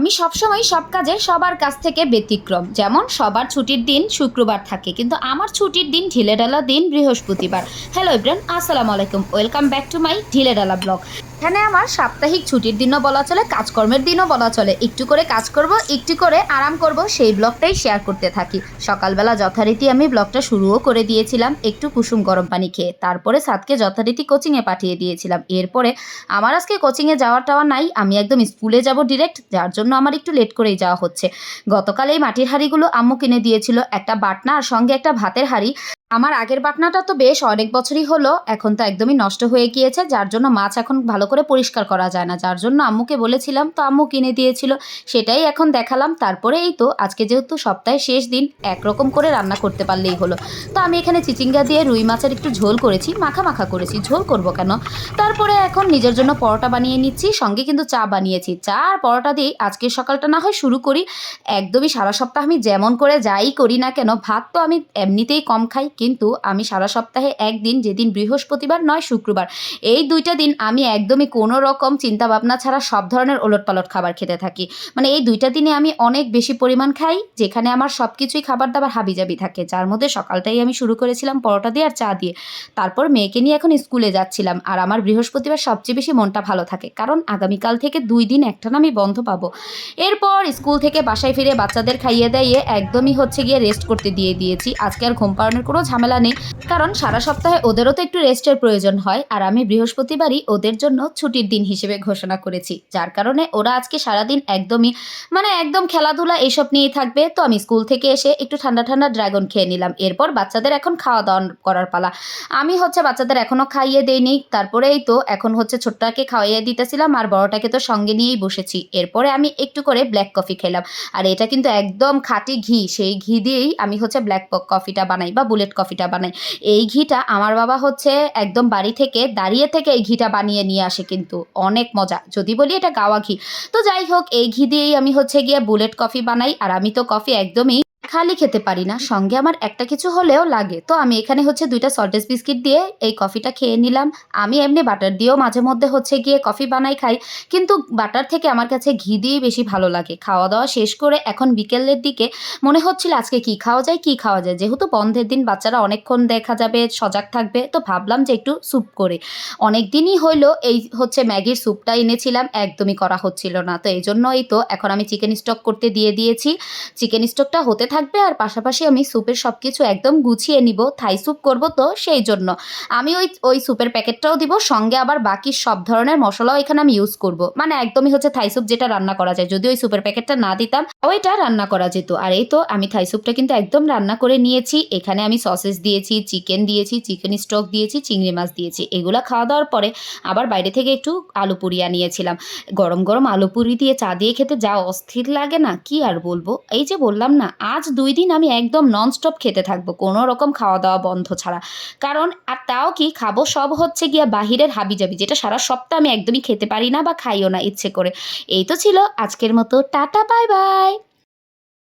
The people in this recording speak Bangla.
আমি সবসময় সব কাজে সবার কাছ থেকে ব্যতিক্রম। যেমন সবার ছুটির দিন শুক্রবার থাকে, কিন্তু আমার ছুটির দিন ঢিলেঢালা দিন বৃহস্পতিবার। হ্যালো এভরিওয়ান, আসসালামু আলাইকুম, ওয়েলকাম ব্যাক টু মাই ঢিলেঢালা ব্লগ। এখানে আমার সাপ্তাহিক ছুটির দিনও বলা চলে, কাজকর্মের দিনও বলা চলে। একটু করে কাজ করব, একটু করে আরাম করব, সেই ব্লগটাই শেয়ার করতে থাকি। সকালবেলা যথারীতি আমি ব্লগটা শুরুও করে দিয়েছিলাম একটু কুসুম গরম পানি খেয়ে। তারপরে সাদকে যথারীতি কোচিংয়ে পাঠিয়ে দিয়েছিলাম। এরপরে আমার আজকে কোচিংয়ে যাওয়া টাওয়া নাই, আমি একদম স্কুলে যাব ডিরেক্ট, যার জন্য আমার একটু লেট করেই যাওয়া হচ্ছে। গতকাল এই মাটির হাঁড়িগুলো আম্মু কিনে দিয়েছিল, একটা বাটনা আর সঙ্গে একটা ভাতের হাঁড়ি। আমার আগের বাটনাটা তো বেশ অনেক বছরই হলো, এখন তো একদমই নষ্ট হয়ে গিয়েছে, যার জন্য মাছ এখন ভালো করে পরিষ্কার করা যায় না, যার জন্য আম্মুকে বলেছিলাম, তো আম্মু কিনে দিয়েছিল, সেটাই এখন দেখালাম। তারপরে এই তো আজকে যেহেতু সপ্তাহের শেষ দিন, একরকম করে রান্না করতে পারলেই হলো। তো আমি এখানে চিচিঙ্গা দিয়ে রুই মাছের একটু ঝোল করেছি, মাখা মাখা করেছি, ঝোল করব কেন। তারপরে এখন নিজের জন্য পরোটা বানিয়ে নিচ্ছি, সঙ্গে কিন্তু চা বানিয়েছি। চা আর পরোটা দিয়েই আজকের সকালটা না হয় শুরু করি। একদমই সারা সপ্তাহ আমি যেমন করে যাই করি না কেন, ভাত তো আমি এমনিতেই কম খাই, কিন্তু আমি সারা সপ্তাহে একদিন, যেদিন বৃহস্পতিবার নয় শুক্রবার, এই দুইটা দিন আমি একদমই কোনো রকম চিন্তা ভাবনা ছাড়া সব ধরনের ওলটপালট খাবার খেতে থাকি। মানে এই দুইটা দিনে আমি অনেক বেশি পরিমাণ খাই, যেখানে আমার সব কিছুই খাবার দাবার হাবিজাবি থাকে, যার মধ্যে সকালটাই আমি শুরু করেছিলাম পরোটা দিয়ে আর চা দিয়ে। তারপর মেয়েকে নিয়ে এখন স্কুলে যাচ্ছিলাম, আর আমার বৃহস্পতিবার সবচেয়ে বেশি মনটা ভালো থাকে, কারণ আগামীকাল থেকে 2 দিন একটানা আমি বন্ধ পাবো। এরপর স্কুল থেকে বাসায় ফিরে বাচ্চাদের খাইয়ে দাইয়ে একদমই গিয়ে রেস্ট করতে দিয়ে দিয়েছি। আজকে আর ঘুম পাড়ানোর কোনো ঝামেলা নেই, কারণ সারা সপ্তাহে ওদেরও তো একটু রেস্টের প্রয়োজন হয়, আর আমি বৃহস্পতিবারই ওদের জন্য ছুটির দিন হিসেবে ঘোষণা করেছি, যার কারণে ওরা আজকে সারাদিন একদমই একদম খেলাধুলা এইসব নিয়েই থাকবে। তো আমি স্কুল থেকে এসে একটু ঠান্ডা ঠান্ডা ড্রাগন খেয়ে নিলাম। এরপর বাচ্চাদের এখন খাওয়া দাওয়া করার পালা। আমি বাচ্চাদের এখনও খাইয়ে দেইনি, তারপরে এই তো এখন ছোটটাকে খাওয়াইয়ে দিতেছিলাম, আর বড়টাকে তো সঙ্গে নিয়েই বসেছি। এরপরে আমি একটু করে ব্ল্যাক কফি খেলাম, আর এটা কিন্তু একদম খাঁটি ঘি, সেই ঘি দিয়েই আমি ব্ল্যাক কফিটা বানাই বা বুলেট কফিটা বানাই। এই ঘিটা আমার বাবা একদম বাড়ি থেকে দাঁড়িয়ে থেকে এই ঘিটা বানিয়ে নিয়ে আসে, কিন্তু অনেক মজা, যদি বলি এটা গাওয়া ঘি। তো যাই হোক, এই ঘি দিয়েই আমি গিয়ে বুলেট কফি বানাই। আর আমি তো কফি একদমই খালি খেতে পারি না, সঙ্গে আমার একটা কিছু হলেও লাগে। তো আমি এখানে 2টা সল্টেজ বিস্কিট দিয়ে এই কফিটা খেয়ে নিলাম। আমি এমনি বাটার দিয়েও মাঝে মধ্যে গিয়ে কফি বানাই খাই, কিন্তু বাটার থেকে আমার কাছে ঘি দিয়েই বেশি ভালো লাগে। খাওয়া দাওয়া শেষ করে এখন বিকেলের দিকে মনে হচ্ছিল আজকে কি খাওয়া যায় কি খাওয়া যায়, যেহেতু বন্ধের দিন বাচ্চারা অনেকক্ষণ দেখা যাবে সজাগ থাকবে, তো ভাবলাম যে একটু স্যুপ করে। অনেক দিনই হইলো এই ম্যাগির স্যুপটা এনেছিলাম, একদমই করা হচ্ছিল না, তো এই জন্যই তো এখন আমি চিকেন স্টক করতে দিয়ে দিয়েছি। চিকেন স্টকটা হতে থাকবে, আর পাশাপাশি আমি স্যুপের সব কিছু একদম গুছিয়ে নিব। থাই স্যুপ করব, তো সেই জন্য আমি ওই স্যুপের প্যাকেটটাও দিব, সঙ্গে আবার বাকি সব ধরনের মশলাও এখানে আমি ইউজ করব। একদমই থাই স্যুপ যেটা রান্না করা যায়, যদি ওই স্যুপের প্যাকেটটা না দিতাম ওইটা রান্না করা যেত। আর এই তো আমি থাই স্যুপটা কিন্তু একদম রান্না করে নিয়েছি। এখানে আমি সসেস দিয়েছি, চিকেন দিয়েছি, চিকেন স্টক দিয়েছি, চিংড়ি মাছ দিয়েছি। এগুলা খাওয়া দাওয়ার পরে আবার বাইরে থেকে একটু আলু পুরি আনিয়েছিলাম। গরম গরম আলু পুরি দিয়ে চা দিয়ে খেতে যা অস্থির লাগে না, কি আর বলবো। এই যে বললাম না, আজ 2 দিন আমি একদম ননস্টপ খেতে থাকবো, কোনো রকম খাওয়া দাওয়া বন্ধ ছাড়া। কারণ আর তাও কি খাবো, সব গিয়া বাহিরের হাবিজাবি, যেটা সারা সপ্তাহ আমি একদমই খেতে পারি না বা খাইও না ইচ্ছে করে। এই তো ছিল আজকের মতো, টাটা বাই বাই।